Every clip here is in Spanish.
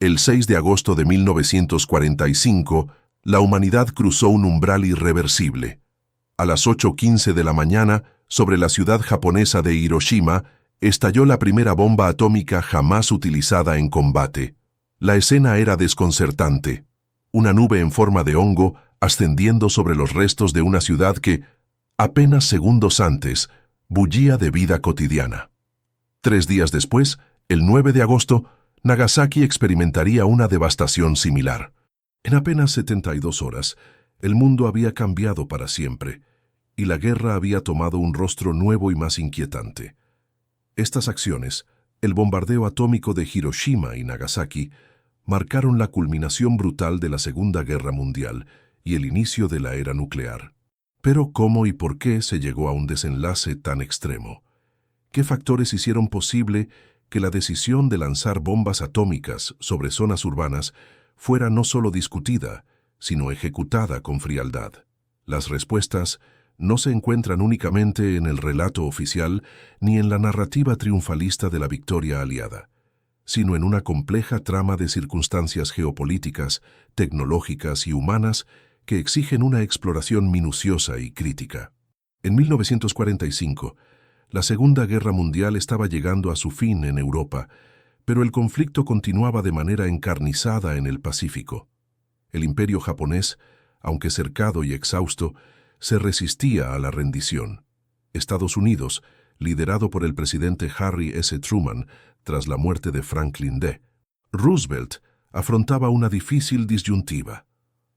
El 6 de agosto de 1945, la humanidad cruzó un umbral irreversible. A las 8:15 de la mañana, sobre la ciudad japonesa de Hiroshima, estalló la primera bomba atómica jamás utilizada en combate. La escena era desconcertante. Una nube en forma de hongo ascendiendo sobre los restos de una ciudad que, apenas segundos antes, bullía de vida cotidiana. 3 días después, el 9 de agosto, Nagasaki experimentaría una devastación similar. En apenas 72 horas, el mundo había cambiado para siempre, y la guerra había tomado un rostro nuevo y más inquietante. Estas acciones, el bombardeo atómico de Hiroshima y Nagasaki, marcaron la culminación brutal de la Segunda Guerra Mundial y el inicio de la era nuclear. Pero ¿cómo y por qué se llegó a un desenlace tan extremo? ¿Qué factores hicieron posible que la decisión de lanzar bombas atómicas sobre zonas urbanas fuera no solo discutida, sino ejecutada con frialdad? Las respuestas no se encuentran únicamente en el relato oficial ni en la narrativa triunfalista de la victoria aliada, sino en una compleja trama de circunstancias geopolíticas, tecnológicas y humanas que exigen una exploración minuciosa y crítica. En 1945, la Segunda Guerra Mundial estaba llegando a su fin en Europa, pero el conflicto continuaba de manera encarnizada en el Pacífico. El imperio japonés, aunque cercado y exhausto, se resistía a la rendición. Estados Unidos, liderado por el presidente Harry S. Truman tras la muerte de Franklin D. Roosevelt, afrontaba una difícil disyuntiva: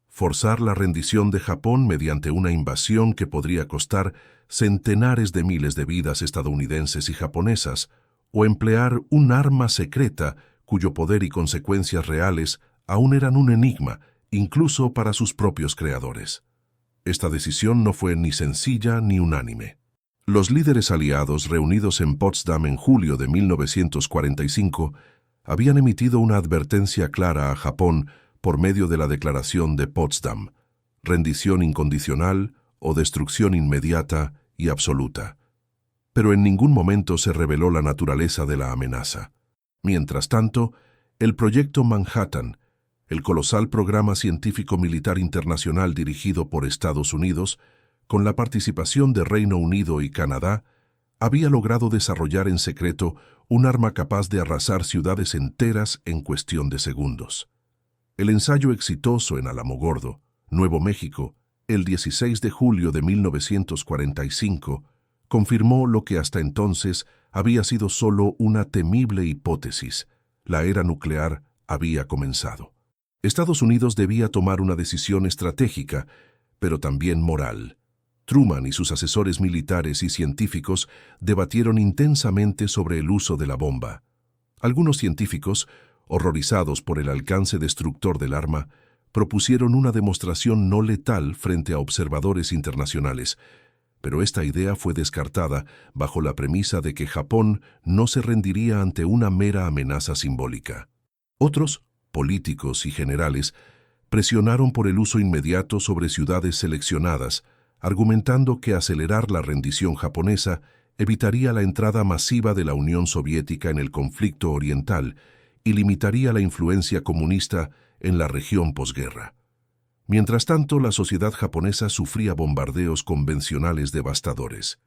forzar la rendición de Japón mediante una invasión que podría costar centenares de miles de vidas estadounidenses y japonesas, o emplear un arma secreta cuyo poder y consecuencias reales aún eran un enigma, incluso para sus propios creadores. Esta decisión no fue ni sencilla ni unánime. Los líderes aliados reunidos en Potsdam en julio de 1945 habían emitido una advertencia clara a Japón por medio de la Declaración de Potsdam: rendición incondicional o destrucción inmediata y absoluta. Pero en ningún momento se reveló la naturaleza de la amenaza. Mientras tanto, el Proyecto Manhattan, el colosal programa científico militar internacional dirigido por Estados Unidos, con la participación de Reino Unido y Canadá, había logrado desarrollar en secreto un arma capaz de arrasar ciudades enteras en cuestión de segundos. El ensayo exitoso en Alamogordo, Nuevo México, el 16 de julio de 1945, confirmó lo que hasta entonces había sido solo una temible hipótesis: la era nuclear había comenzado. Estados Unidos debía tomar una decisión estratégica, pero también moral. Truman y sus asesores militares y científicos debatieron intensamente sobre el uso de la bomba. Algunos científicos, horrorizados por el alcance destructor del arma, propusieron una demostración no letal frente a observadores internacionales, pero esta idea fue descartada bajo la premisa de que Japón no se rendiría ante una mera amenaza simbólica. Otros, políticos y generales, presionaron por el uso inmediato sobre ciudades seleccionadas, argumentando que acelerar la rendición japonesa evitaría la entrada masiva de la Unión Soviética en el conflicto oriental y limitaría la influencia comunista en la región posguerra. Mientras tanto, la sociedad japonesa sufría bombardeos convencionales devastadores.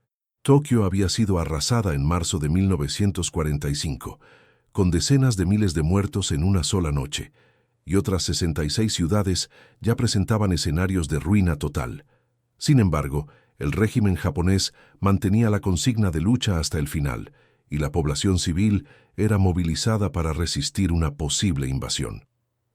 Tokio había sido arrasada en marzo de 1945, con decenas de miles de muertos en una sola noche, y otras 66 ciudades ya presentaban escenarios de ruina total. Sin embargo, el régimen japonés mantenía la consigna de lucha hasta el final, y la población civil era movilizada para resistir una posible invasión.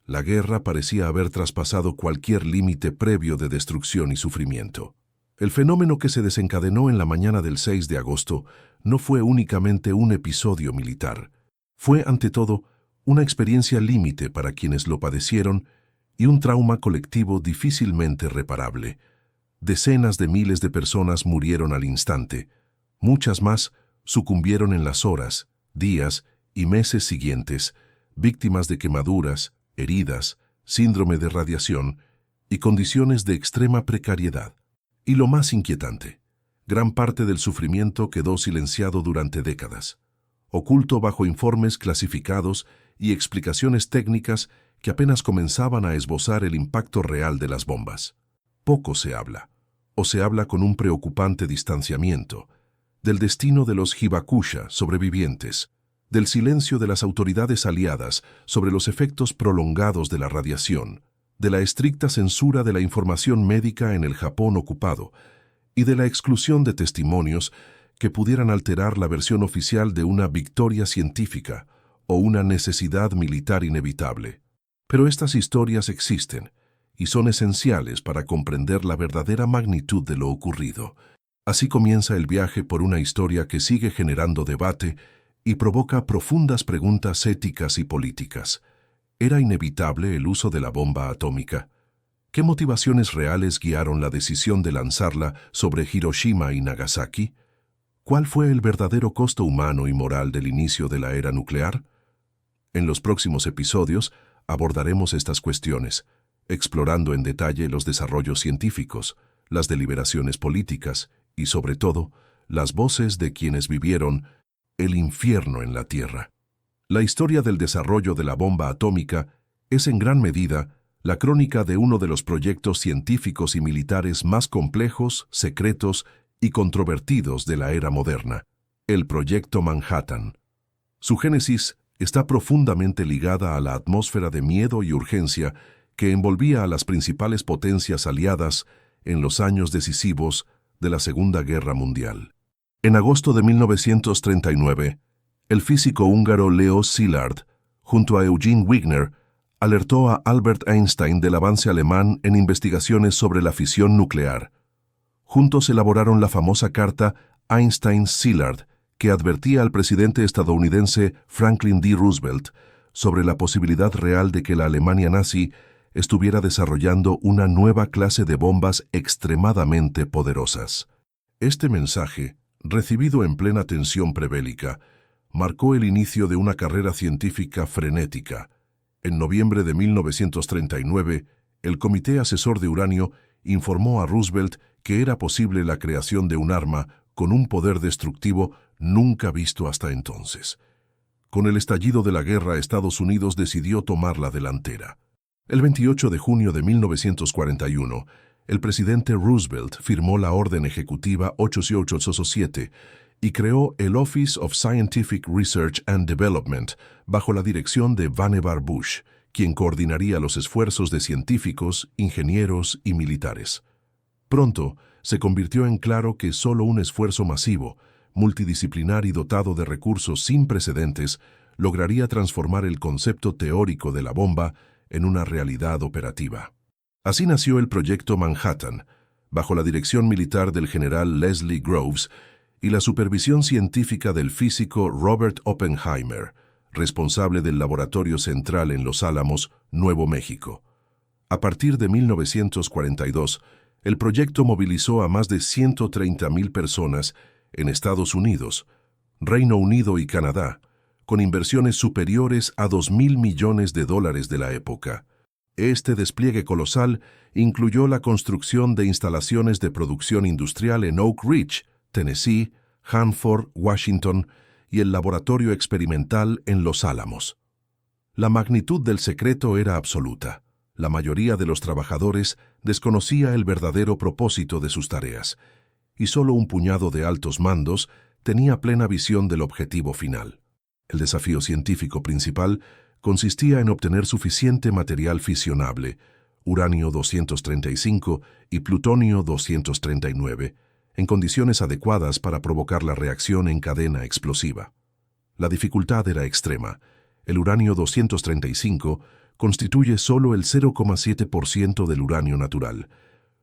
La guerra parecía haber traspasado cualquier límite previo de destrucción y sufrimiento. El fenómeno que se desencadenó en la mañana del 6 de agosto no fue únicamente un episodio militar. Fue, ante todo, una experiencia límite para quienes lo padecieron y un trauma colectivo difícilmente reparable. Decenas de miles de personas murieron al instante. Muchas más sucumbieron en las horas, días y meses siguientes, víctimas de quemaduras, heridas, síndrome de radiación y condiciones de extrema precariedad. Y lo más inquietante, gran parte del sufrimiento quedó silenciado durante décadas, oculto bajo informes clasificados y explicaciones técnicas que apenas comenzaban a esbozar el impacto real de las bombas. Poco se habla, o se habla con un preocupante distanciamiento, del destino de los Hibakusha sobrevivientes, del silencio de las autoridades aliadas sobre los efectos prolongados de la radiación, de la estricta censura de la información médica en el Japón ocupado y de la exclusión de testimonios que pudieran alterar la versión oficial de una victoria científica o una necesidad militar inevitable. Pero estas historias existen y son esenciales para comprender la verdadera magnitud de lo ocurrido. Así comienza el viaje por una historia que sigue generando debate y provoca profundas preguntas éticas y políticas. ¿Era inevitable el uso de la bomba atómica? ¿Qué motivaciones reales guiaron la decisión de lanzarla sobre Hiroshima y Nagasaki? ¿Cuál fue el verdadero costo humano y moral del inicio de la era nuclear? En los próximos episodios abordaremos estas cuestiones, explorando en detalle los desarrollos científicos, las deliberaciones políticas y, sobre todo, las voces de quienes vivieron el infierno en la Tierra. La historia del desarrollo de la bomba atómica es en gran medida la crónica de uno de los proyectos científicos y militares más complejos, secretos y controvertidos de la era moderna, el Proyecto Manhattan. Su génesis está profundamente ligada a la atmósfera de miedo y urgencia que envolvía a las principales potencias aliadas en los años decisivos de la Segunda Guerra Mundial. En agosto de 1939, el físico húngaro Leo Szilard, junto a Eugene Wigner, alertó a Albert Einstein del avance alemán en investigaciones sobre la fisión nuclear. Juntos elaboraron la famosa carta Einstein-Szilard, que advertía al presidente estadounidense Franklin D. Roosevelt sobre la posibilidad real de que la Alemania nazi estuviera desarrollando una nueva clase de bombas extremadamente poderosas. Este mensaje, recibido en plena tensión prebélica, marcó el inicio de una carrera científica frenética. En noviembre de 1939, el Comité Asesor de Uranio informó a Roosevelt que era posible la creación de un arma con un poder destructivo nunca visto hasta entonces. Con el estallido de la guerra, Estados Unidos decidió tomar la delantera. El 28 de junio de 1941, el presidente Roosevelt firmó la Orden Ejecutiva 887 y creó el Office of Scientific Research and Development bajo la dirección de Vannevar Bush, quien coordinaría los esfuerzos de científicos, ingenieros y militares. Pronto se convirtió en claro que solo un esfuerzo masivo, multidisciplinar y dotado de recursos sin precedentes lograría transformar el concepto teórico de la bomba en una realidad operativa. Así nació el Proyecto Manhattan, bajo la dirección militar del general Leslie Groves y la supervisión científica del físico Robert Oppenheimer, responsable del Laboratorio Central en Los Álamos, Nuevo México. A partir de 1942, el proyecto movilizó a más de 130,000 personas en Estados Unidos, Reino Unido y Canadá, con inversiones superiores a $2,000 millones de la época. Este despliegue colosal incluyó la construcción de instalaciones de producción industrial en Oak Ridge, Tennessee, Hanford, Washington y el laboratorio experimental en Los Álamos. La magnitud del secreto era absoluta. La mayoría de los trabajadores desconocía el verdadero propósito de sus tareas, y solo un puñado de altos mandos tenía plena visión del objetivo final. El desafío científico principal consistía en obtener suficiente material fisionable, uranio 235 y plutonio 239, en condiciones adecuadas para provocar la reacción en cadena explosiva. La dificultad era extrema. El uranio 235 constituye solo el 0,7% del uranio natural,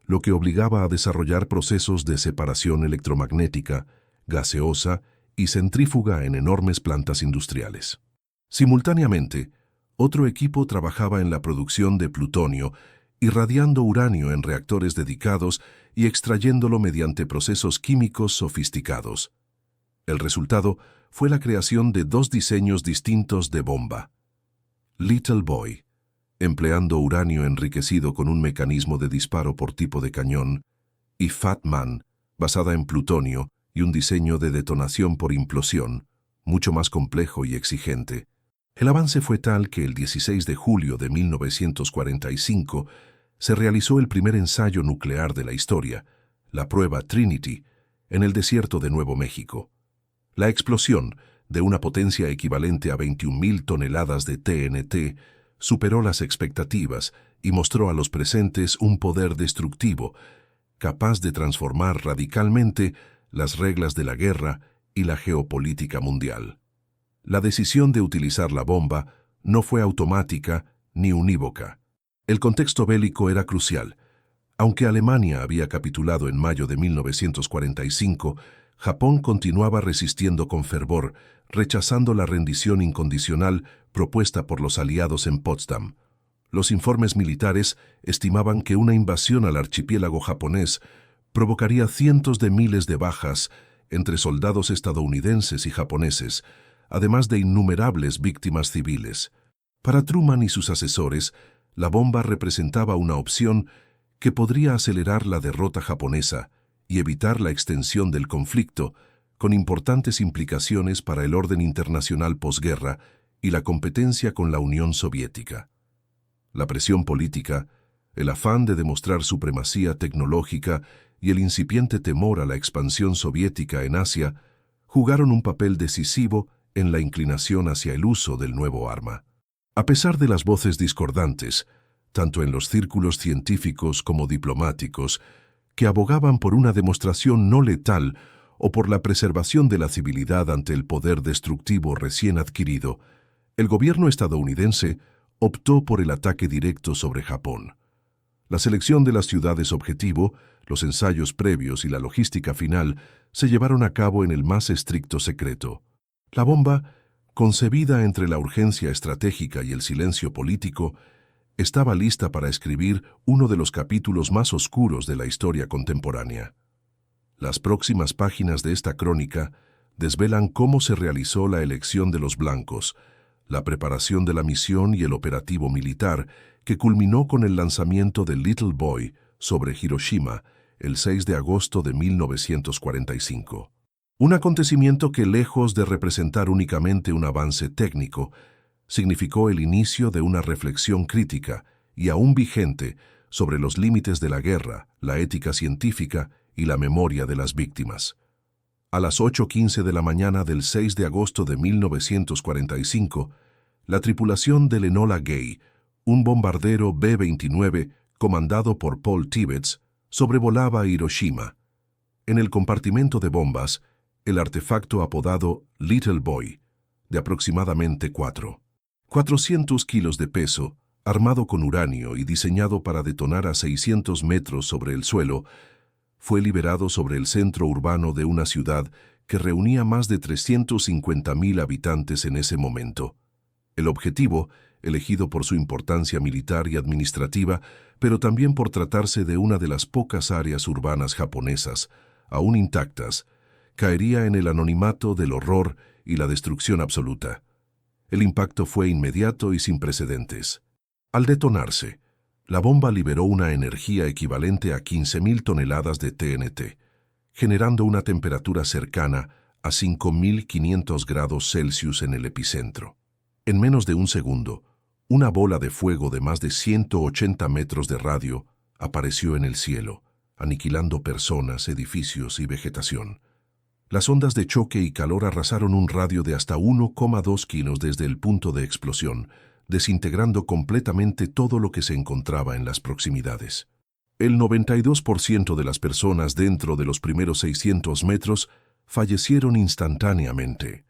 lo que obligaba a desarrollar procesos de separación electromagnética, gaseosa y centrífuga en enormes plantas industriales. Simultáneamente, otro equipo trabajaba en la producción de plutonio, irradiando uranio en reactores dedicados y extrayéndolo mediante procesos químicos sofisticados. El resultado fue la creación de dos diseños distintos de bomba. Little Boy, empleando uranio enriquecido con un mecanismo de disparo por tipo de cañón, y Fat Man, basada en plutonio y un diseño de detonación por implosión, mucho más complejo y exigente. El avance fue tal que el 16 de julio de 1945 se realizó el primer ensayo nuclear de la historia, la prueba Trinity, en el desierto de Nuevo México. La explosión, de una potencia equivalente a 21.000 toneladas de TNT, superó las expectativas y mostró a los presentes un poder destructivo, capaz de transformar radicalmente las reglas de la guerra y la geopolítica mundial. La decisión de utilizar la bomba no fue automática ni unívoca. El contexto bélico era crucial. Aunque Alemania había capitulado en mayo de 1945, Japón continuaba resistiendo con fervor, rechazando la rendición incondicional propuesta por los aliados en Potsdam. Los informes militares estimaban que una invasión al archipiélago japonés provocaría cientos de miles de bajas entre soldados estadounidenses y japoneses, además de innumerables víctimas civiles. Para Truman y sus asesores, la bomba representaba una opción que podría acelerar la derrota japonesa y evitar la extensión del conflicto, con importantes implicaciones para el orden internacional posguerra y la competencia con la Unión Soviética. La presión política, el afán de demostrar supremacía tecnológica y el incipiente temor a la expansión soviética en Asia jugaron un papel decisivo en la inclinación hacia el uso del nuevo arma. A pesar de las voces discordantes, tanto en los círculos científicos como diplomáticos, que abogaban por una demostración no letal o por la preservación de la civilidad ante el poder destructivo recién adquirido, el gobierno estadounidense optó por el ataque directo sobre Japón. La selección de las ciudades objetivo, los ensayos previos y la logística final se llevaron a cabo en el más estricto secreto. La bomba, concebida entre la urgencia estratégica y el silencio político, estaba lista para escribir uno de los capítulos más oscuros de la historia contemporánea. Las próximas páginas de esta crónica desvelan cómo se realizó la elección de los blancos, la preparación de la misión y el operativo militar que culminó con el lanzamiento del Little Boy sobre Hiroshima el 6 de agosto de 1945. Un acontecimiento que, lejos de representar únicamente un avance técnico, significó el inicio de una reflexión crítica y aún vigente sobre los límites de la guerra, la ética científica y la memoria de las víctimas. A las 8:15 de la mañana del 6 de agosto de 1945, la tripulación del Enola Gay, un bombardero B-29 comandado por Paul Tibbets, sobrevolaba Hiroshima. En el compartimento de bombas, el artefacto apodado Little Boy, de aproximadamente 400 kilos de peso, armado con uranio y diseñado para detonar a 600 metros sobre el suelo, fue liberado sobre el centro urbano de una ciudad que reunía más de 350.000 habitantes en ese momento. El objetivo, elegido por su importancia militar y administrativa, pero también por tratarse de una de las pocas áreas urbanas japonesas, aún intactas, caería en el anonimato del horror y la destrucción absoluta. El impacto fue inmediato y sin precedentes. Al detonarse, la bomba liberó una energía equivalente a 15.000 toneladas de TNT, generando una temperatura cercana a 5.500 grados Celsius en el epicentro. En menos de un segundo, una bola de fuego de más de 180 metros de radio apareció en el cielo, aniquilando personas, edificios y vegetación. Las ondas de choque y calor arrasaron un radio de hasta 1,2 kilos desde el punto de explosión, desintegrando completamente todo lo que se encontraba en las proximidades. El 92% de las personas dentro de los primeros 600 metros fallecieron instantáneamente.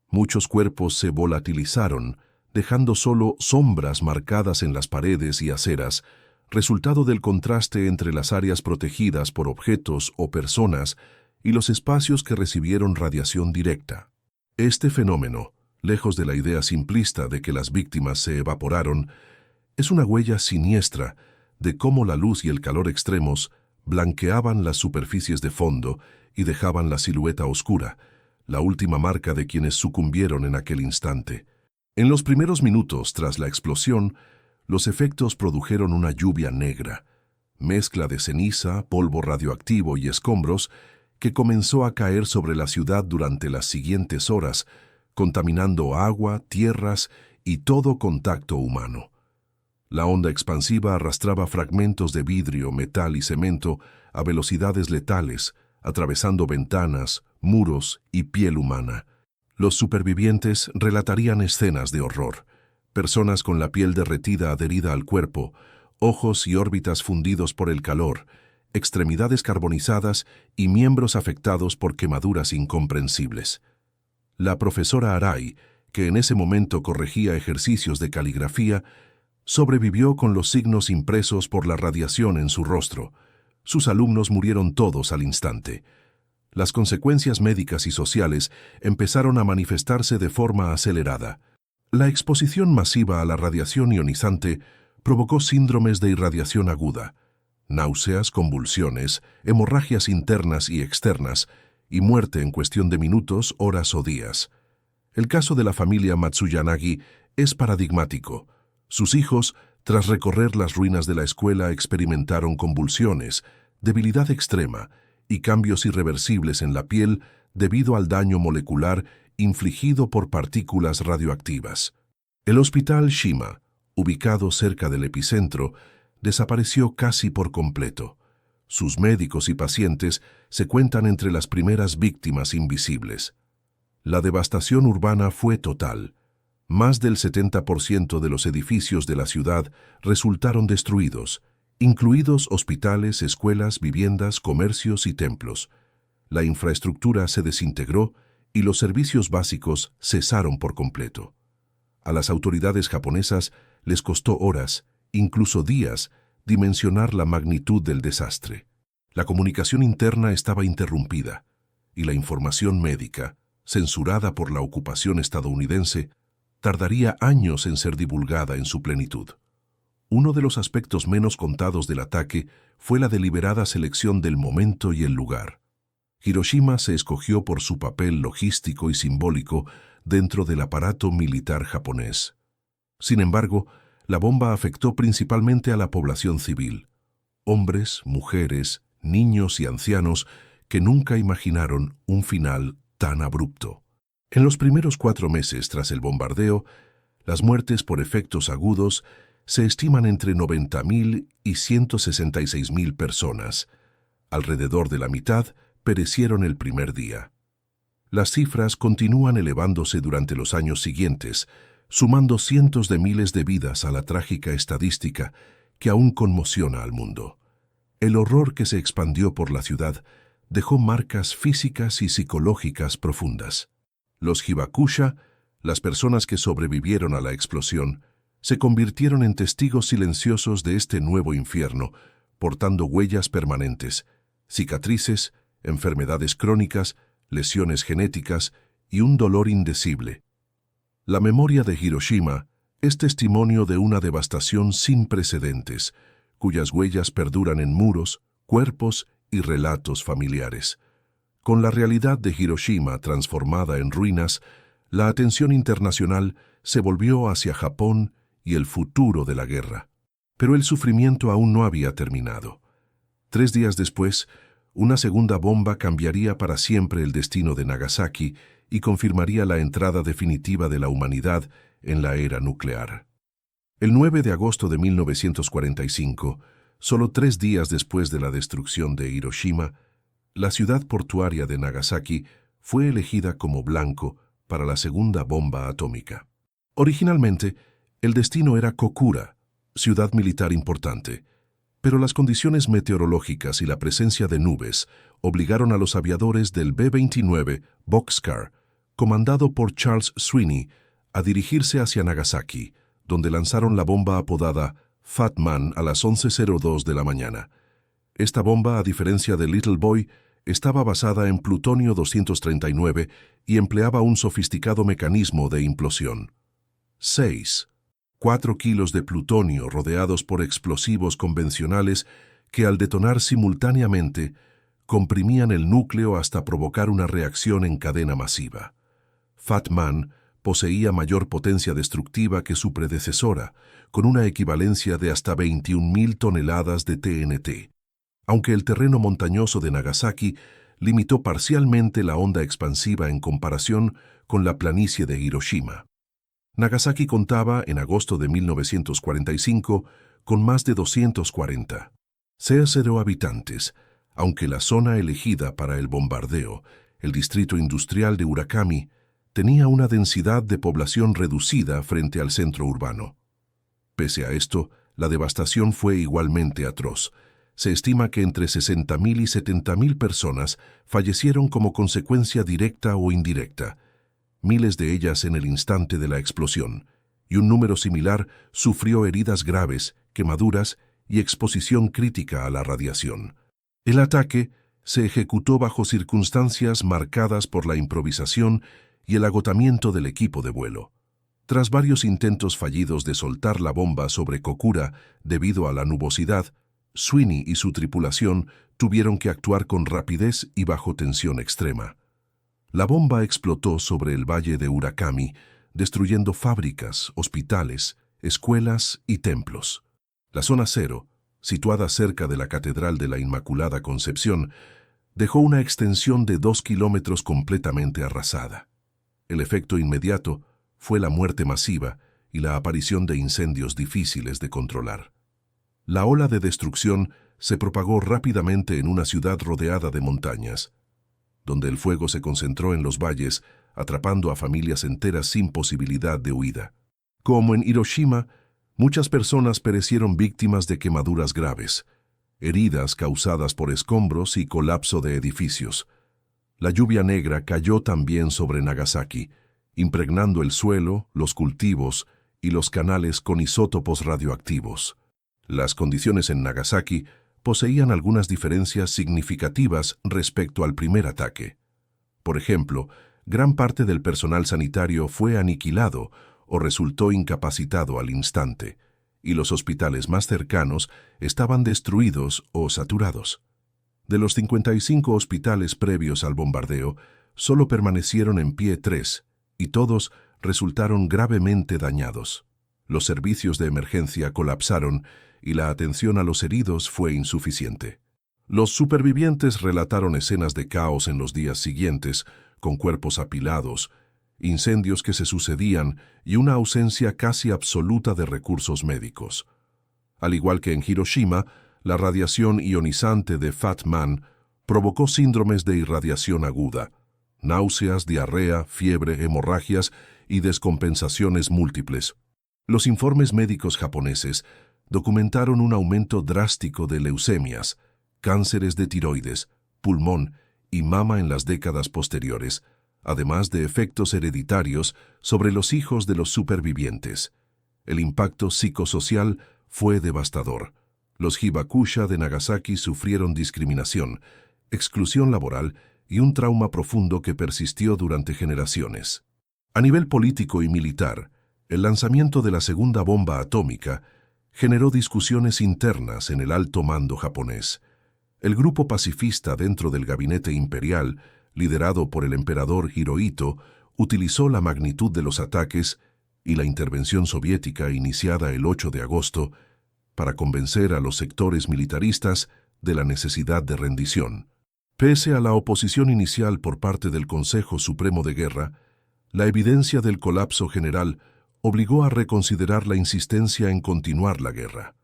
Muchos cuerpos se volatilizaron, dejando solo sombras marcadas en las paredes y aceras, resultado del contraste entre las áreas protegidas por objetos o personas y los espacios que recibieron radiación directa. Este fenómeno, lejos de la idea simplista de que las víctimas se evaporaron, es una huella siniestra de cómo la luz y el calor extremos blanqueaban las superficies de fondo y dejaban la silueta oscura, la última marca de quienes sucumbieron en aquel instante. En los primeros minutos tras la explosión, los efectos produjeron una lluvia negra, mezcla de ceniza, polvo radioactivo y escombros, que comenzó a caer sobre la ciudad durante las siguientes horas, contaminando agua, tierras y todo contacto humano. La onda expansiva arrastraba fragmentos de vidrio, metal y cemento a velocidades letales, atravesando ventanas, muros y piel humana. Los supervivientes relatarían escenas de horror. Personas con la piel derretida adherida al cuerpo, ojos y órbitas fundidos por el calor, extremidades carbonizadas y miembros afectados por quemaduras incomprensibles. La profesora Arai, que en ese momento corregía ejercicios de caligrafía, sobrevivió con los signos impresos por la radiación en su rostro. Sus alumnos murieron todos al instante. Las consecuencias médicas y sociales empezaron a manifestarse de forma acelerada. La exposición masiva a la radiación ionizante provocó síndromes de irradiación aguda, náuseas, convulsiones, hemorragias internas y externas, y muerte en cuestión de minutos, horas o días. El caso de la familia Matsuyanagi es paradigmático. Sus hijos, tras recorrer las ruinas de la escuela, experimentaron convulsiones, debilidad extrema y cambios irreversibles en la piel debido al daño molecular infligido por partículas radioactivas. El hospital Shima, ubicado cerca del epicentro, desapareció casi por completo. Sus médicos y pacientes se cuentan entre las primeras víctimas invisibles. La devastación urbana fue total. Más del 70% de los edificios de la ciudad resultaron destruidos, incluidos hospitales, escuelas, viviendas, comercios y templos. La infraestructura se desintegró y los servicios básicos cesaron por completo. A las autoridades japonesas les costó horas, incluso días, dimensionar la magnitud del desastre. La comunicación interna estaba interrumpida y la información médica, censurada por la ocupación estadounidense, tardaría años en ser divulgada en su plenitud. Uno de los aspectos menos contados del ataque fue la deliberada selección del momento y el lugar. Hiroshima se escogió por su papel logístico y simbólico dentro del aparato militar japonés. Sin embargo, la bomba afectó principalmente a la población civil, hombres, mujeres, niños y ancianos que nunca imaginaron un final tan abrupto. En los primeros 4 meses tras el bombardeo, las muertes por efectos agudos se estiman entre 90.000 y 166.000 personas. Alrededor de la mitad perecieron el primer día. Las cifras continúan elevándose durante los años siguientes, sumando cientos de miles de vidas a la trágica estadística que aún conmociona al mundo. El horror que se expandió por la ciudad dejó marcas físicas y psicológicas profundas. Los hibakusha, las personas que sobrevivieron a la explosión, se convirtieron en testigos silenciosos de este nuevo infierno, portando huellas permanentes, cicatrices, enfermedades crónicas, lesiones genéticas y un dolor indecible. La memoria de Hiroshima es testimonio de una devastación sin precedentes, cuyas huellas perduran en muros, cuerpos y relatos familiares. Con la realidad de Hiroshima transformada en ruinas, la atención internacional se volvió hacia Japón y el futuro de la guerra. Pero el sufrimiento aún no había terminado. 3 días después, una segunda bomba cambiaría para siempre el destino de Nagasaki y confirmaría la entrada definitiva de la humanidad en la era nuclear. El 9 de agosto de 1945, solo 3 días después de la destrucción de Hiroshima, la ciudad portuaria de Nagasaki fue elegida como blanco para la segunda bomba atómica. Originalmente, el destino era Kokura, ciudad militar importante, pero las condiciones meteorológicas y la presencia de nubes obligaron a los aviadores del B-29 Boxcar, comandado por Charles Sweeney, a dirigirse hacia Nagasaki, donde lanzaron la bomba apodada Fat Man a las 11:02 de la mañana. Esta bomba, a diferencia de Little Boy, estaba basada en plutonio 239 y empleaba un sofisticado mecanismo de implosión. 4 kilos de plutonio rodeados por explosivos convencionales que al detonar simultáneamente comprimían el núcleo hasta provocar una reacción en cadena masiva. Fat Man poseía mayor potencia destructiva que su predecesora, con una equivalencia de hasta 21.000 toneladas de TNT. Aunque el terreno montañoso de Nagasaki limitó parcialmente la onda expansiva en comparación con la planicie de Hiroshima. Nagasaki contaba, en agosto de 1945, con más de 240,000 habitantes, aunque la zona elegida para el bombardeo, el distrito industrial de Urakami, tenía una densidad de población reducida frente al centro urbano. Pese a esto, la devastación fue igualmente atroz. Se estima que entre 60.000 y 70.000 personas fallecieron como consecuencia directa o indirecta, miles de ellas en el instante de la explosión, y un número similar sufrió heridas graves, quemaduras y exposición crítica a la radiación. El ataque se ejecutó bajo circunstancias marcadas por la improvisación y el agotamiento del equipo de vuelo. Tras varios intentos fallidos de soltar la bomba sobre Kokura debido a la nubosidad, Sweeney y su tripulación tuvieron que actuar con rapidez y bajo tensión extrema. La bomba explotó sobre el valle de Urakami, destruyendo fábricas, hospitales, escuelas y templos. La zona cero, situada cerca de la Catedral de la Inmaculada Concepción, dejó una extensión de 2 kilómetros completamente arrasada. El efecto inmediato fue la muerte masiva y la aparición de incendios difíciles de controlar. La ola de destrucción se propagó rápidamente en una ciudad rodeada de montañas, donde el fuego se concentró en los valles, atrapando a familias enteras sin posibilidad de huida. Como en Hiroshima, muchas personas perecieron víctimas de quemaduras graves, heridas causadas por escombros y colapso de edificios. La lluvia negra cayó también sobre Nagasaki, impregnando el suelo, los cultivos y los canales con isótopos radioactivos. Las condiciones en Nagasaki poseían algunas diferencias significativas respecto al primer ataque. Por ejemplo, gran parte del personal sanitario fue aniquilado o resultó incapacitado al instante, y los hospitales más cercanos estaban destruidos o saturados. De los 55 hospitales previos al bombardeo, solo permanecieron en pie 3, y todos resultaron gravemente dañados. Los servicios de emergencia colapsaron y la atención a los heridos fue insuficiente. Los supervivientes relataron escenas de caos en los días siguientes, con cuerpos apilados, incendios que se sucedían y una ausencia casi absoluta de recursos médicos. Al igual que en Hiroshima, la radiación ionizante de Fat Man provocó síndromes de irradiación aguda, náuseas, diarrea, fiebre, hemorragias y descompensaciones múltiples. Los informes médicos japoneses documentaron un aumento drástico de leucemias, cánceres de tiroides, pulmón y mama en las décadas posteriores, además de efectos hereditarios sobre los hijos de los supervivientes. El impacto psicosocial fue devastador. Los hibakusha de Nagasaki sufrieron discriminación, exclusión laboral y un trauma profundo que persistió durante generaciones. A nivel político y militar, el lanzamiento de la segunda bomba atómica generó discusiones internas en el alto mando japonés. El grupo pacifista dentro del gabinete imperial, liderado por el emperador Hirohito, utilizó la magnitud de los ataques y la intervención soviética iniciada el 8 de agosto para convencer a los sectores militaristas de la necesidad de rendición. Pese a la oposición inicial por parte del Consejo Supremo de Guerra, la evidencia del colapso general obligó a reconsiderar la insistencia en continuar la guerra.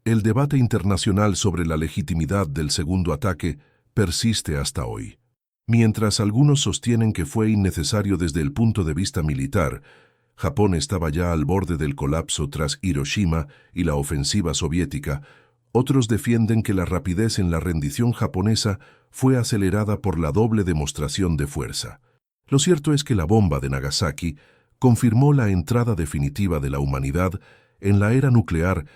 El debate internacional sobre la legitimidad del segundo ataque persiste hasta hoy. Mientras algunos sostienen que fue innecesario desde el punto de vista militar, Japón estaba ya al borde del colapso tras Hiroshima y la ofensiva soviética, otros defienden que la rapidez en la rendición japonesa fue acelerada por la doble demostración de fuerza. Lo cierto es que la bomba de Nagasaki confirmó la entrada definitiva de la humanidad en la era nuclear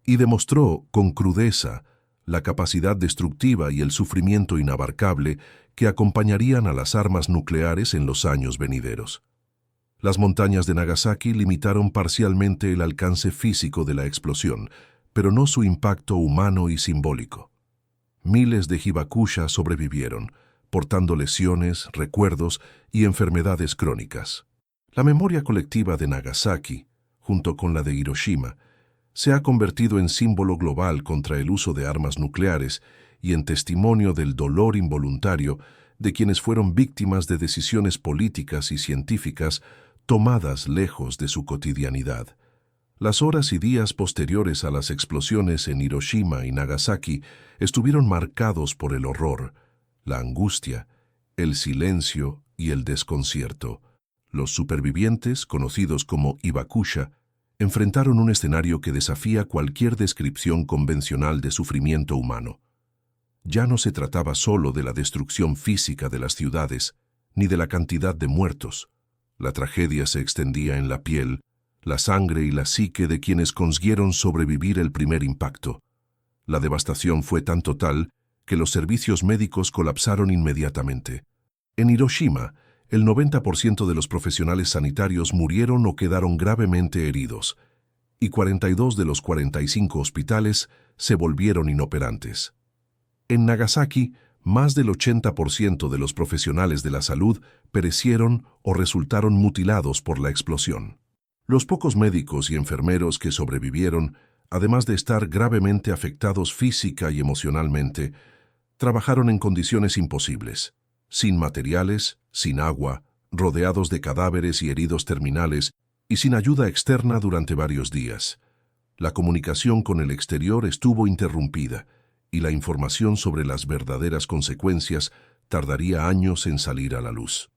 y demostró con crudeza la capacidad destructiva y el sufrimiento inabarcable que acompañarían a las armas nucleares en los años venideros. Las montañas de Nagasaki limitaron parcialmente el alcance físico de la explosión, pero no su impacto humano y simbólico. Miles de hibakusha sobrevivieron, portando lesiones, recuerdos y enfermedades crónicas. La memoria colectiva de Nagasaki, junto con la de Hiroshima, se ha convertido en símbolo global contra el uso de armas nucleares y en testimonio del dolor involuntario de quienes fueron víctimas de decisiones políticas y científicas tomadas lejos de su cotidianidad. Las horas y días posteriores a las explosiones en Hiroshima y Nagasaki estuvieron marcados por el horror, la angustia, el silencio y el desconcierto. Los supervivientes, conocidos como Hibakusha, enfrentaron un escenario que desafía cualquier descripción convencional de sufrimiento humano. Ya no se trataba solo de la destrucción física de las ciudades, ni de la cantidad de muertos. La tragedia se extendía en la piel, la sangre y la psique de quienes consiguieron sobrevivir el primer impacto. La devastación fue tan total que los servicios médicos colapsaron inmediatamente. En Hiroshima, el 90% de los profesionales sanitarios murieron o quedaron gravemente heridos, y 42 de los 45 hospitales se volvieron inoperantes. En Nagasaki, más del 80% de los profesionales de la salud perecieron o resultaron mutilados por la explosión. Los pocos médicos y enfermeros que sobrevivieron, además de estar gravemente afectados física y emocionalmente, trabajaron en condiciones imposibles, sin materiales, sin agua, rodeados de cadáveres y heridos terminales, y sin ayuda externa durante varios días. La comunicación con el exterior estuvo interrumpida, y la información sobre las verdaderas consecuencias tardaría años en salir a la luz.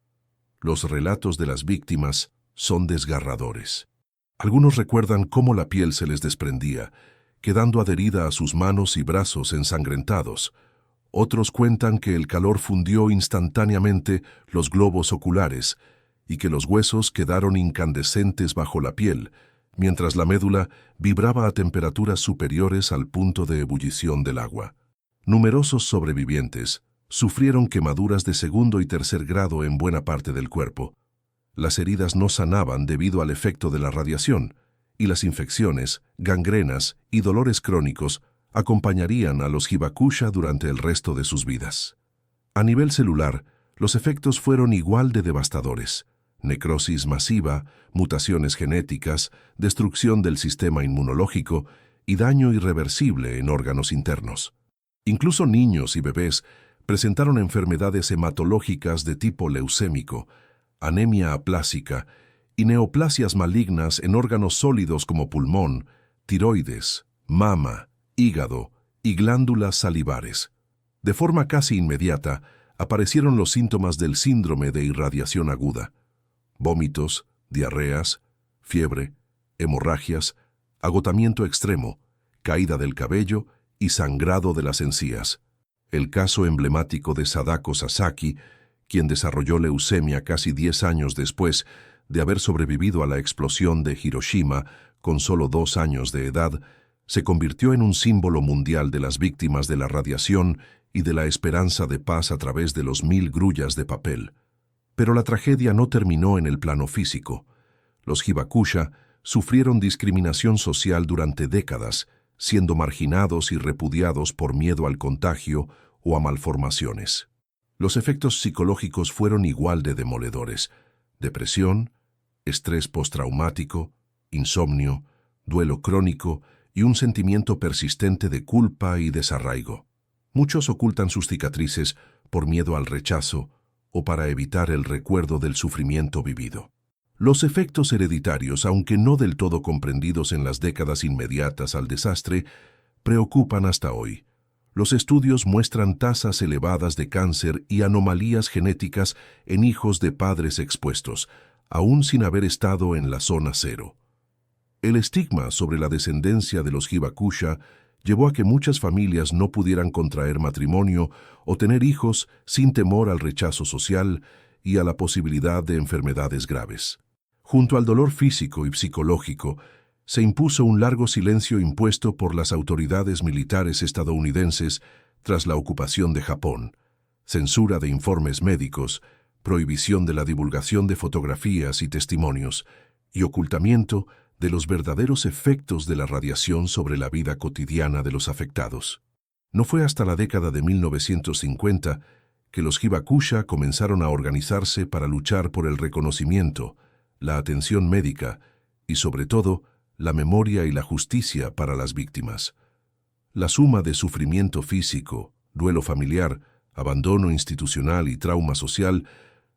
Los relatos de las víctimas son desgarradores. Algunos recuerdan cómo la piel se les desprendía, quedando adherida a sus manos y brazos ensangrentados. Otros cuentan que el calor fundió instantáneamente los globos oculares y que los huesos quedaron incandescentes bajo la piel, mientras la médula vibraba a temperaturas superiores al punto de ebullición del agua. Numerosos sobrevivientes sufrieron quemaduras de segundo y tercer grado en buena parte del cuerpo. Las heridas no sanaban debido al efecto de la radiación, y las infecciones, gangrenas y dolores crónicos acompañarían a los Hibakusha durante el resto de sus vidas. A nivel celular, los efectos fueron igual de devastadores: necrosis masiva, mutaciones genéticas, destrucción del sistema inmunológico y daño irreversible en órganos internos. Incluso niños y bebés presentaron enfermedades hematológicas de tipo leucémico, anemia aplásica y neoplasias malignas en órganos sólidos como pulmón, tiroides, mama, hígado y glándulas salivares. De forma casi inmediata, aparecieron los síntomas del síndrome de irradiación aguda: vómitos, diarreas, fiebre, hemorragias, agotamiento extremo, caída del cabello y sangrado de las encías. El caso emblemático de Sadako Sasaki, quien desarrolló leucemia casi 10 años después de haber sobrevivido a la explosión de Hiroshima con solo 2 años de edad, se convirtió en un símbolo mundial de las víctimas de la radiación y de la esperanza de paz a través de los 1000 grullas de papel. Pero la tragedia no terminó en el plano físico. Los Hibakusha sufrieron discriminación social durante décadas, siendo marginados y repudiados por miedo al contagio o a malformaciones. Los efectos psicológicos fueron igual de demoledores: depresión, estrés postraumático, insomnio, duelo crónico y un sentimiento persistente de culpa y desarraigo. Muchos ocultan sus cicatrices por miedo al rechazo o para evitar el recuerdo del sufrimiento vivido. Los efectos hereditarios, aunque no del todo comprendidos en las décadas inmediatas al desastre, preocupan hasta hoy. Los estudios muestran tasas elevadas de cáncer y anomalías genéticas en hijos de padres expuestos, aún sin haber estado en la zona cero. El estigma sobre la descendencia de los Hibakusha llevó a que muchas familias no pudieran contraer matrimonio o tener hijos sin temor al rechazo social y a la posibilidad de enfermedades graves. Junto al dolor físico y psicológico, se impuso un largo silencio impuesto por las autoridades militares estadounidenses tras la ocupación de Japón: censura de informes médicos, prohibición de la divulgación de fotografías y testimonios, y ocultamiento de los verdaderos efectos de la radiación sobre la vida cotidiana de los afectados. No fue hasta la década de 1950 que los Hibakusha comenzaron a organizarse para luchar por el reconocimiento, la atención médica y, sobre todo, la memoria y la justicia para las víctimas. La suma de sufrimiento físico, duelo familiar, abandono institucional y trauma social,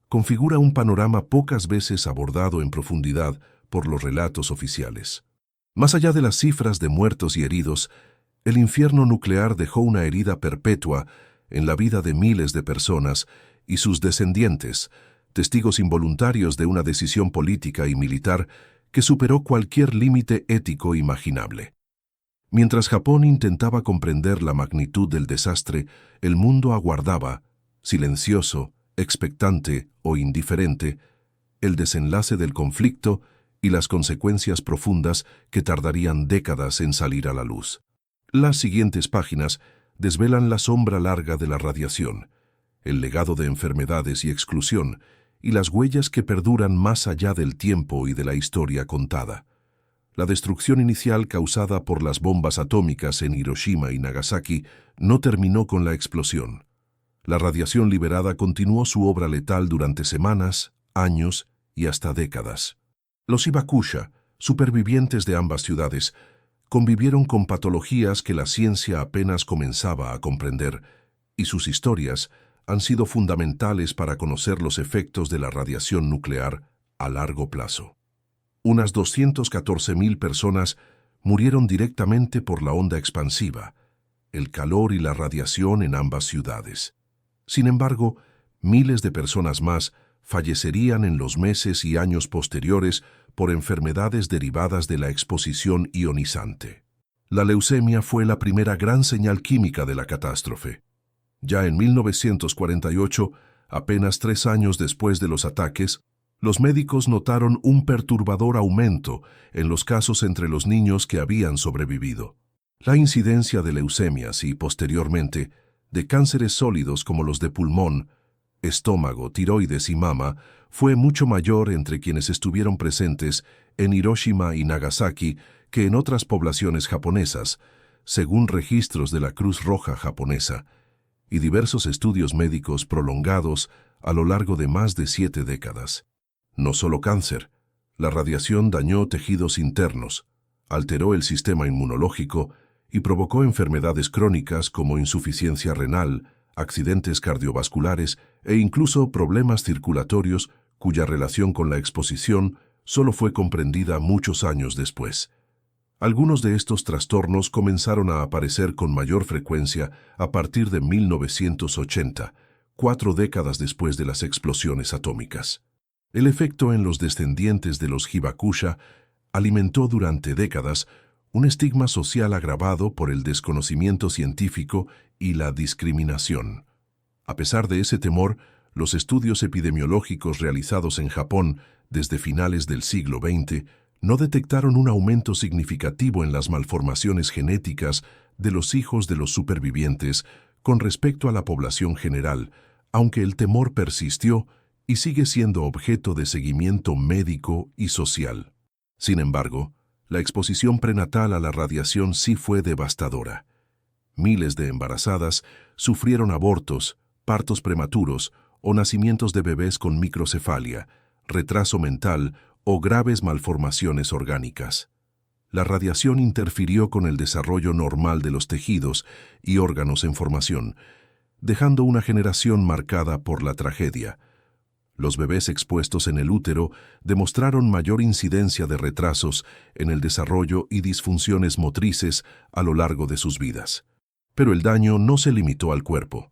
configura un panorama pocas veces abordado en profundidad por los relatos oficiales. Más allá de las cifras de muertos y heridos, el infierno nuclear dejó una herida perpetua en la vida de miles de personas y sus descendientes, testigos involuntarios de una decisión política y militar que superó cualquier límite ético imaginable. Mientras Japón intentaba comprender la magnitud del desastre, el mundo aguardaba, silencioso, expectante o indiferente, el desenlace del conflicto y las consecuencias profundas que tardarían décadas en salir a la luz. Las siguientes páginas desvelan la sombra larga de la radiación, el legado de enfermedades y exclusión, y las huellas que perduran más allá del tiempo y de la historia contada. La destrucción inicial causada por las bombas atómicas en Hiroshima y Nagasaki no terminó con la explosión. La radiación liberada continuó su obra letal durante semanas, años y hasta décadas. Los hibakusha, supervivientes de ambas ciudades, convivieron con patologías que la ciencia apenas comenzaba a comprender, y sus historias han sido fundamentales para conocer los efectos de la radiación nuclear a largo plazo. Unas 214.000 personas murieron directamente por la onda expansiva, el calor y la radiación en ambas ciudades. Sin embargo, miles de personas más fallecerían en los meses y años posteriores por enfermedades derivadas de la exposición ionizante. La leucemia fue la primera gran señal química de la catástrofe. Ya en 1948, apenas 3 años después de los ataques, los médicos notaron un perturbador aumento en los casos entre los niños que habían sobrevivido. La incidencia de leucemias y, posteriormente, de cánceres sólidos como los de pulmón, estómago, tiroides y mama fue mucho mayor entre quienes estuvieron presentes en Hiroshima y Nagasaki que en otras poblaciones japonesas, según registros de la Cruz Roja japonesa, y diversos estudios médicos prolongados a lo largo de más de 7 décadas. No solo cáncer, la radiación dañó tejidos internos, alteró el sistema inmunológico y provocó enfermedades crónicas como insuficiencia renal, accidentes cardiovasculares e incluso problemas circulatorios cuya relación con la exposición solo fue comprendida muchos años después. Algunos de estos trastornos comenzaron a aparecer con mayor frecuencia a partir de 1980, 4 décadas después de las explosiones atómicas. El efecto en los descendientes de los hibakusha alimentó durante décadas un estigma social agravado por el desconocimiento científico y la discriminación. A pesar de ese temor, los estudios epidemiológicos realizados en Japón desde finales del siglo XX no detectaron un aumento significativo en las malformaciones genéticas de los hijos de los supervivientes con respecto a la población general, aunque el temor persistió y sigue siendo objeto de seguimiento médico y social. Sin embargo, la exposición prenatal a la radiación sí fue devastadora. Miles de embarazadas sufrieron abortos, partos prematuros o nacimientos de bebés con microcefalia, retraso mental o graves malformaciones orgánicas. La radiación interfirió con el desarrollo normal de los tejidos y órganos en formación, dejando una generación marcada por la tragedia. Los bebés expuestos en el útero demostraron mayor incidencia de retrasos en el desarrollo y disfunciones motrices a lo largo de sus vidas. Pero el daño no se limitó al cuerpo.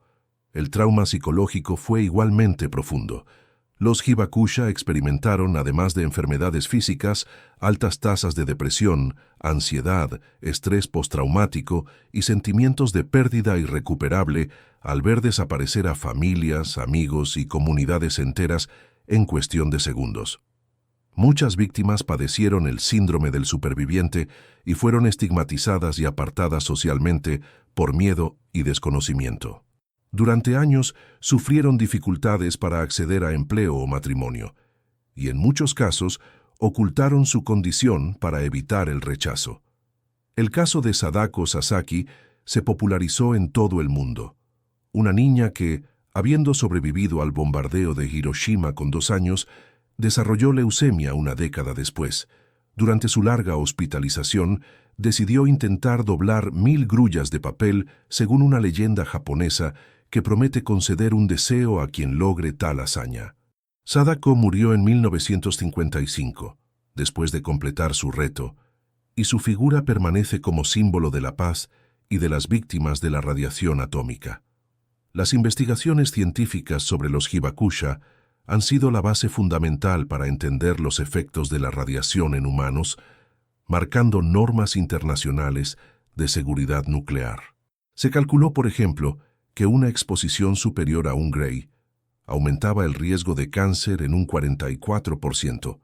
El trauma psicológico fue igualmente profundo. Los hibakusha experimentaron, además de enfermedades físicas, altas tasas de depresión, ansiedad, estrés postraumático y sentimientos de pérdida irrecuperable al ver desaparecer a familias, amigos y comunidades enteras en cuestión de segundos. Muchas víctimas padecieron el síndrome del superviviente y fueron estigmatizadas y apartadas socialmente por miedo y desconocimiento. Durante años sufrieron dificultades para acceder a empleo o matrimonio, y en muchos casos ocultaron su condición para evitar el rechazo. El caso de Sadako Sasaki se popularizó en todo el mundo. Una niña que, habiendo sobrevivido al bombardeo de Hiroshima con 2 años, desarrolló leucemia una década después. Durante su larga hospitalización, decidió intentar doblar 1000 grullas de papel según una leyenda japonesa que promete conceder un deseo a quien logre tal hazaña. Sadako murió en 1955, después de completar su reto, y su figura permanece como símbolo de la paz y de las víctimas de la radiación atómica. Las investigaciones científicas sobre los hibakusha han sido la base fundamental para entender los efectos de la radiación en humanos, marcando normas internacionales de seguridad nuclear. Se calculó, por ejemplo, que una exposición superior a 1 Gray aumentaba el riesgo de cáncer en un 44%,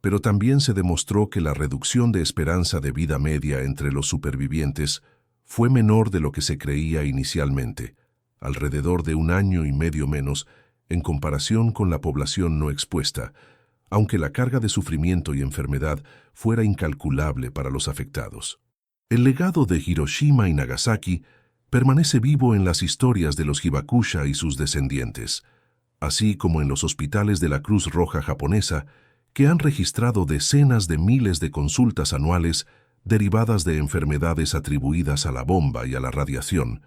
pero también se demostró que la reducción de esperanza de vida media entre los supervivientes fue menor de lo que se creía inicialmente, alrededor de 1 año y medio menos en comparación con la población no expuesta, aunque la carga de sufrimiento y enfermedad fuera incalculable para los afectados. El legado de Hiroshima y Nagasaki permanece vivo en las historias de los hibakusha y sus descendientes, así como en los hospitales de la Cruz Roja japonesa, que han registrado decenas de miles de consultas anuales derivadas de enfermedades atribuidas a la bomba y a la radiación.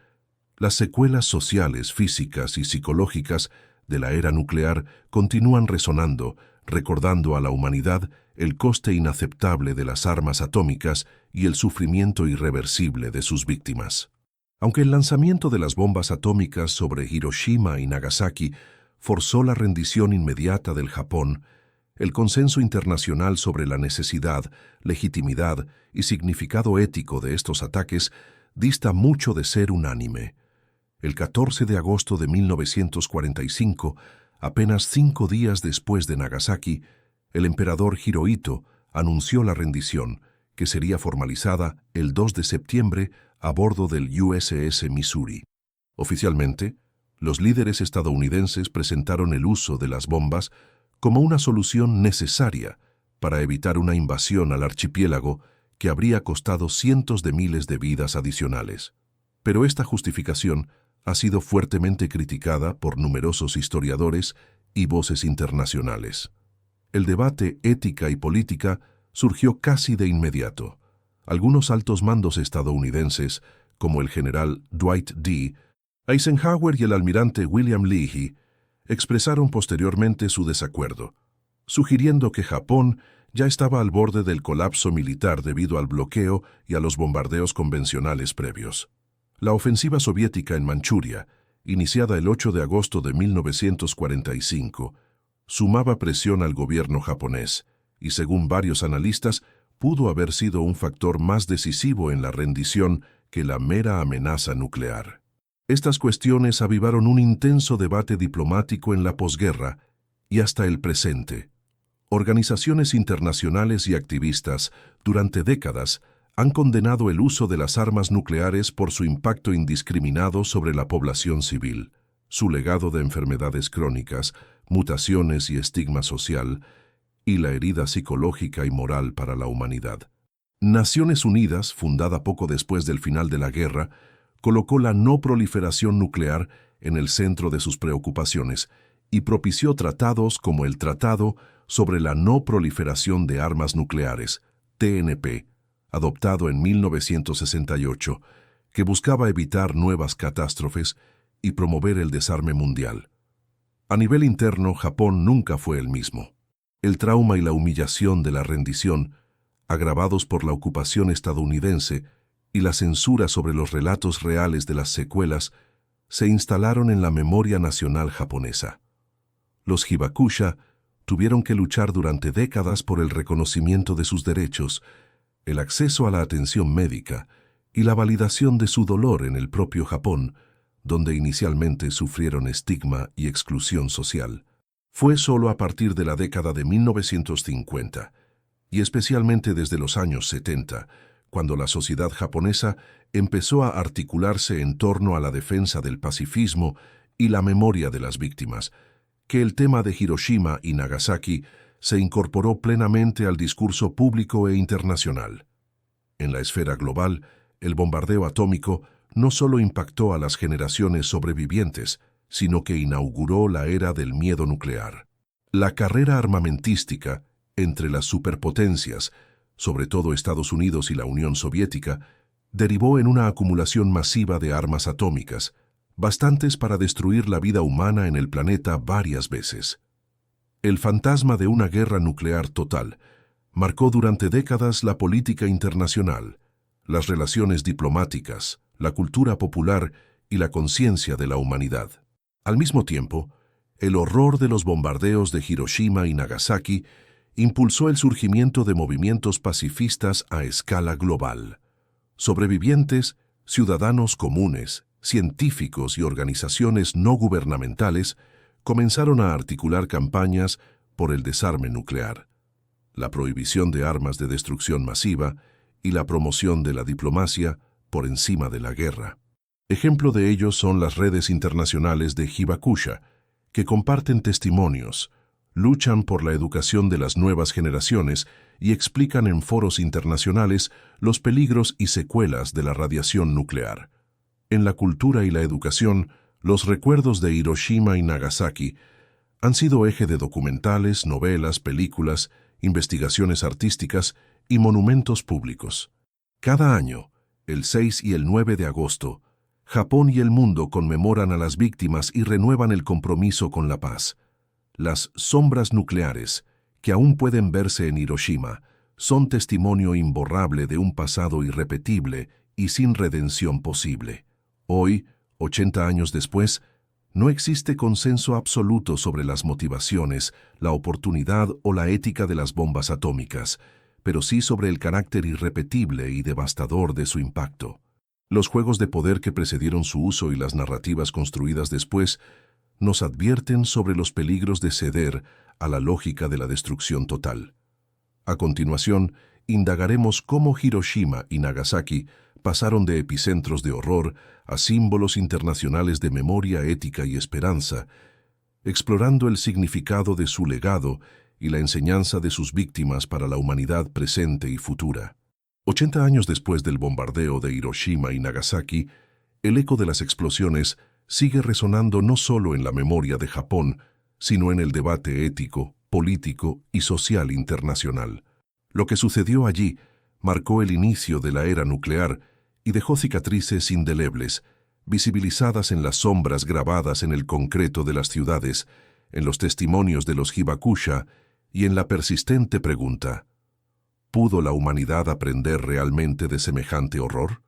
Las secuelas sociales, físicas y psicológicas de la era nuclear continúan resonando, recordando a la humanidad el coste inaceptable de las armas atómicas y el sufrimiento irreversible de sus víctimas. Aunque el lanzamiento de las bombas atómicas sobre Hiroshima y Nagasaki forzó la rendición inmediata del Japón, el consenso internacional sobre la necesidad, legitimidad y significado ético de estos ataques dista mucho de ser unánime. El 14 de agosto de 1945, apenas 5 días después de Nagasaki, el emperador Hirohito anunció la rendición, que sería formalizada el 2 de septiembre a bordo del USS Missouri. Oficialmente, los líderes estadounidenses presentaron el uso de las bombas como una solución necesaria para evitar una invasión al archipiélago que habría costado cientos de miles de vidas adicionales. Pero esta justificación ha sido fuertemente criticada por numerosos historiadores y voces internacionales. El debate ética y política surgió casi de inmediato. Algunos altos mandos estadounidenses, como el general Dwight D. Eisenhower y el almirante William Leahy, expresaron posteriormente su desacuerdo, sugiriendo que Japón ya estaba al borde del colapso militar debido al bloqueo y a los bombardeos convencionales previos. La ofensiva soviética en Manchuria, iniciada el 8 de agosto de 1945, sumaba presión al gobierno japonés y, según varios analistas, pudo haber sido un factor más decisivo en la rendición que la mera amenaza nuclear. Estas cuestiones avivaron un intenso debate diplomático en la posguerra y hasta el presente. Organizaciones internacionales y activistas, durante décadas, han condenado el uso de las armas nucleares por su impacto indiscriminado sobre la población civil, su legado de enfermedades crónicas, mutaciones y estigma social, y la herida psicológica y moral para la humanidad. Naciones Unidas, fundada poco después del final de la guerra, colocó la no proliferación nuclear en el centro de sus preocupaciones y propició tratados como el Tratado sobre la No Proliferación de Armas Nucleares, TNP, adoptado en 1968, que buscaba evitar nuevas catástrofes y promover el desarme mundial. A nivel interno, Japón nunca fue el mismo. El trauma y la humillación de la rendición, agravados por la ocupación estadounidense y la censura sobre los relatos reales de las secuelas, se instalaron en la memoria nacional japonesa. Los hibakusha tuvieron que luchar durante décadas por el reconocimiento de sus derechos, el acceso a la atención médica y la validación de su dolor en el propio Japón, donde inicialmente sufrieron estigma y exclusión social. Fue solo a partir de la década de 1950, y especialmente desde los años 70, cuando la sociedad japonesa empezó a articularse en torno a la defensa del pacifismo y la memoria de las víctimas, que el tema de Hiroshima y Nagasaki se incorporó plenamente al discurso público e internacional. En la esfera global, el bombardeo atómico no solo impactó a las generaciones sobrevivientes, sino que inauguró la era del miedo nuclear. La carrera armamentística entre las superpotencias, sobre todo Estados Unidos y la Unión Soviética, derivó en una acumulación masiva de armas atómicas, bastantes para destruir la vida humana en el planeta varias veces. El fantasma de una guerra nuclear total marcó durante décadas la política internacional, las relaciones diplomáticas, la cultura popular y la conciencia de la humanidad. Al mismo tiempo, el horror de los bombardeos de Hiroshima y Nagasaki impulsó el surgimiento de movimientos pacifistas a escala global. Sobrevivientes, ciudadanos comunes, científicos y organizaciones no gubernamentales comenzaron a articular campañas por el desarme nuclear, la prohibición de armas de destrucción masiva y la promoción de la diplomacia por encima de la guerra. Ejemplo de ello son las redes internacionales de Hibakusha, que comparten testimonios, luchan por la educación de las nuevas generaciones y explican en foros internacionales los peligros y secuelas de la radiación nuclear. En la cultura y la educación, los recuerdos de Hiroshima y Nagasaki han sido eje de documentales, novelas, películas, investigaciones artísticas y monumentos públicos. Cada año, el 6 y el 9 de agosto, Japón y el mundo conmemoran a las víctimas y renuevan el compromiso con la paz. Las sombras nucleares, que aún pueden verse en Hiroshima, son testimonio imborrable de un pasado irrepetible y sin redención posible. Hoy, 80 años después, no existe consenso absoluto sobre las motivaciones, la oportunidad o la ética de las bombas atómicas, pero sí sobre el carácter irrepetible y devastador de su impacto. Los juegos de poder que precedieron su uso y las narrativas construidas después nos advierten sobre los peligros de ceder a la lógica de la destrucción total. A continuación, indagaremos cómo Hiroshima y Nagasaki pasaron de epicentros de horror a símbolos internacionales de memoria, ética y esperanza, explorando el significado de su legado y la enseñanza de sus víctimas para la humanidad presente y futura. 80 años después del bombardeo de Hiroshima y Nagasaki, el eco de las explosiones sigue resonando no solo en la memoria de Japón, sino en el debate ético, político y social internacional. Lo que sucedió allí marcó el inicio de la era nuclear y dejó cicatrices indelebles, visibilizadas en las sombras grabadas en el concreto de las ciudades, en los testimonios de los Hibakusha y en la persistente pregunta: ¿pudo la humanidad aprender realmente de semejante horror?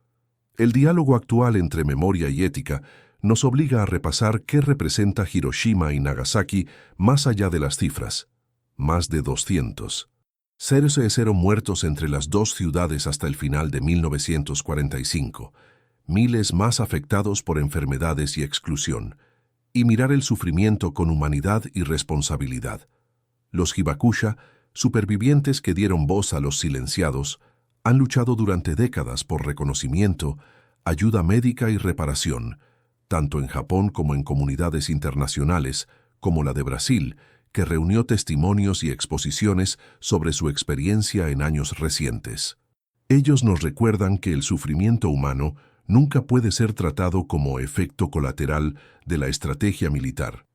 El diálogo actual entre memoria y ética nos obliga a repasar qué representa Hiroshima y Nagasaki más allá de las cifras. Más de 200. 0,0 muertos entre las dos ciudades hasta el final de 1945. Miles más afectados por enfermedades y exclusión. Y mirar el sufrimiento con humanidad y responsabilidad. Los Hibakusha, supervivientes que dieron voz a los silenciados, han luchado durante décadas por reconocimiento, ayuda médica y reparación, tanto en Japón como en comunidades internacionales, como la de Brasil, que reunió testimonios y exposiciones sobre su experiencia en años recientes. Ellos nos recuerdan que el sufrimiento humano nunca puede ser tratado como efecto colateral de la estrategia militar.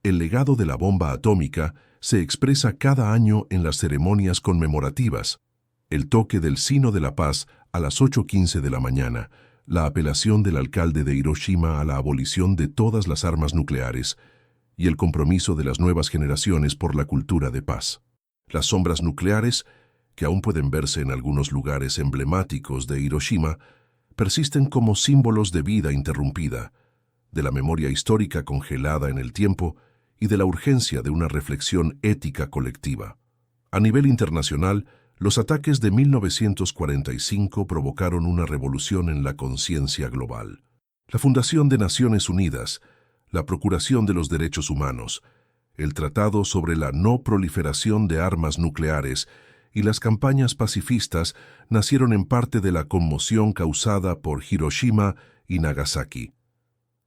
El legado de la bomba atómica se expresa cada año en las ceremonias conmemorativas, el toque del Sino de la Paz a las 8:15 de la mañana, la apelación del alcalde de Hiroshima a la abolición de todas las armas nucleares y el compromiso de las nuevas generaciones por la cultura de paz. Las sombras nucleares, que aún pueden verse en algunos lugares emblemáticos de Hiroshima, persisten como símbolos de vida interrumpida, de la memoria histórica congelada en el tiempo y de la urgencia de una reflexión ética colectiva. A nivel internacional, los ataques de 1945 provocaron una revolución en la conciencia global. La Fundación de Naciones Unidas, la Procuración de los Derechos Humanos, el Tratado sobre la No Proliferación de Armas Nucleares y las campañas pacifistas nacieron en parte de la conmoción causada por Hiroshima y Nagasaki.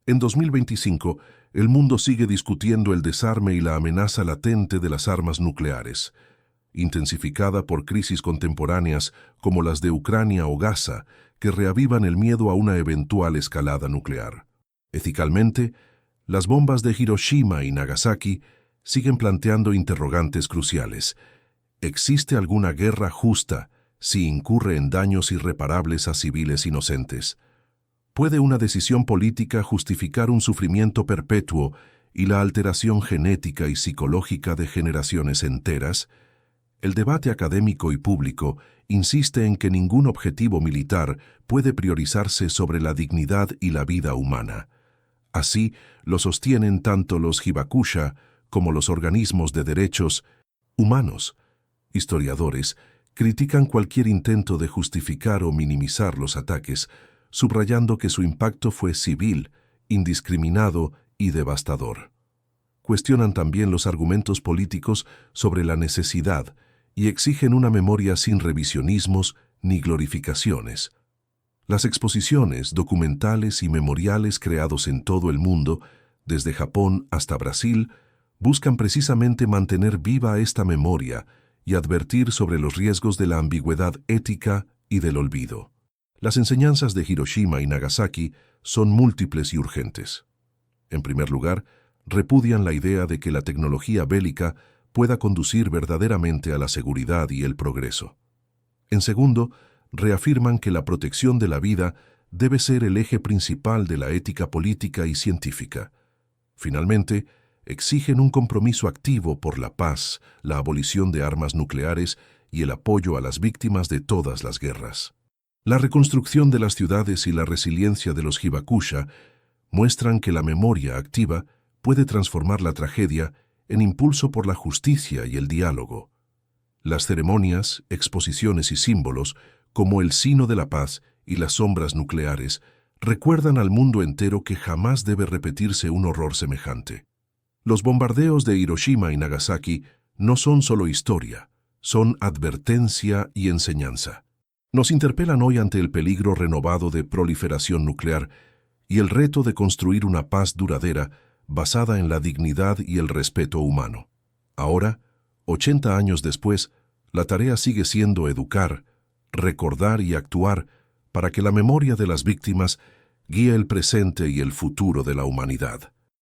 En 2025, el mundo sigue discutiendo el desarme y la amenaza latente de las armas nucleares, intensificada por crisis contemporáneas como las de Ucrania o Gaza, que reavivan el miedo a una eventual escalada nuclear. Éticamente, las bombas de Hiroshima y Nagasaki siguen planteando interrogantes cruciales. ¿Existe alguna guerra justa si incurre en daños irreparables a civiles inocentes? ¿Puede una decisión política justificar un sufrimiento perpetuo y la alteración genética y psicológica de generaciones enteras? El debate académico y público insiste en que ningún objetivo militar puede priorizarse sobre la dignidad y la vida humana. Así lo sostienen tanto los hibakusha como los organismos de derechos humanos. Historiadores critican cualquier intento de justificar o minimizar los ataques, subrayando que su impacto fue civil, indiscriminado y devastador. Cuestionan también los argumentos políticos sobre la necesidad y exigen una memoria sin revisionismos ni glorificaciones. Las exposiciones, documentales y memoriales creados en todo el mundo, desde Japón hasta Brasil, buscan precisamente mantener viva esta memoria y advertir sobre los riesgos de la ambigüedad ética y del olvido. Las enseñanzas de Hiroshima y Nagasaki son múltiples y urgentes. En primer lugar, repudian la idea de que la tecnología bélica pueda conducir verdaderamente a la seguridad y el progreso. En segundo, reafirman que la protección de la vida debe ser el eje principal de la ética política y científica. Finalmente, exigen un compromiso activo por la paz, la abolición de armas nucleares y el apoyo a las víctimas de todas las guerras. La reconstrucción de las ciudades y la resiliencia de los hibakusha muestran que la memoria activa puede transformar la tragedia en impulso por la justicia y el diálogo. Las ceremonias, exposiciones y símbolos, como el Sino de la Paz y las sombras nucleares, recuerdan al mundo entero que jamás debe repetirse un horror semejante. Los bombardeos de Hiroshima y Nagasaki no son solo historia, son advertencia y enseñanza. Nos interpelan hoy ante el peligro renovado de proliferación nuclear y el reto de construir una paz duradera basada en la dignidad y el respeto humano. Ahora, 80 años después, la tarea sigue siendo educar, recordar y actuar para que la memoria de las víctimas guíe el presente y el futuro de la humanidad.